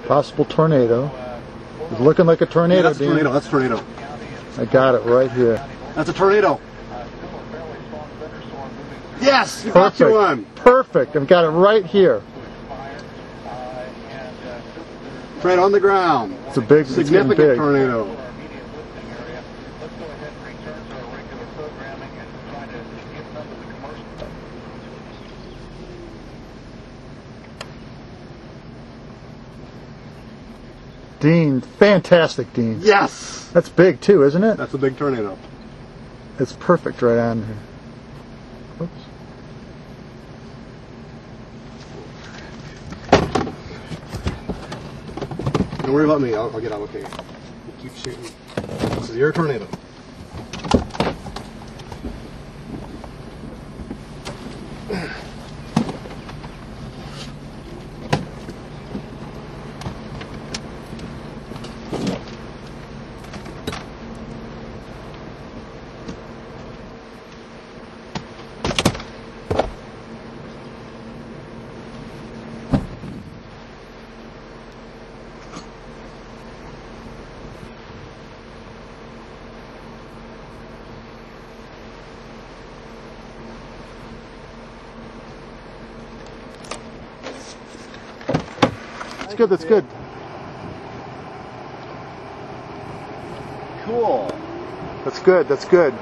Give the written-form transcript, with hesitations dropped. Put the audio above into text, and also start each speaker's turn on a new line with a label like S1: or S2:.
S1: Possible tornado. It's looking like a tornado,
S2: Yeah, that's a
S1: Dean.
S2: tornado. That's a tornado.
S1: I got it right here.
S2: That's a tornado. Yes, you got you one.
S1: Perfect. I've got it right here.
S2: Right on the ground.
S1: It's a big,
S2: significant
S1: it's big.
S2: tornado.
S1: Dean, fantastic, Dean.
S2: Yes!
S1: That's big too, isn't it?
S2: That's a big tornado.
S1: It's perfect right on here. Oops.
S2: Don't worry about me, I'll get out okay. You keep shooting. This is your tornado.
S1: That's good, that's good.
S2: Cool.
S1: That's good, that's good.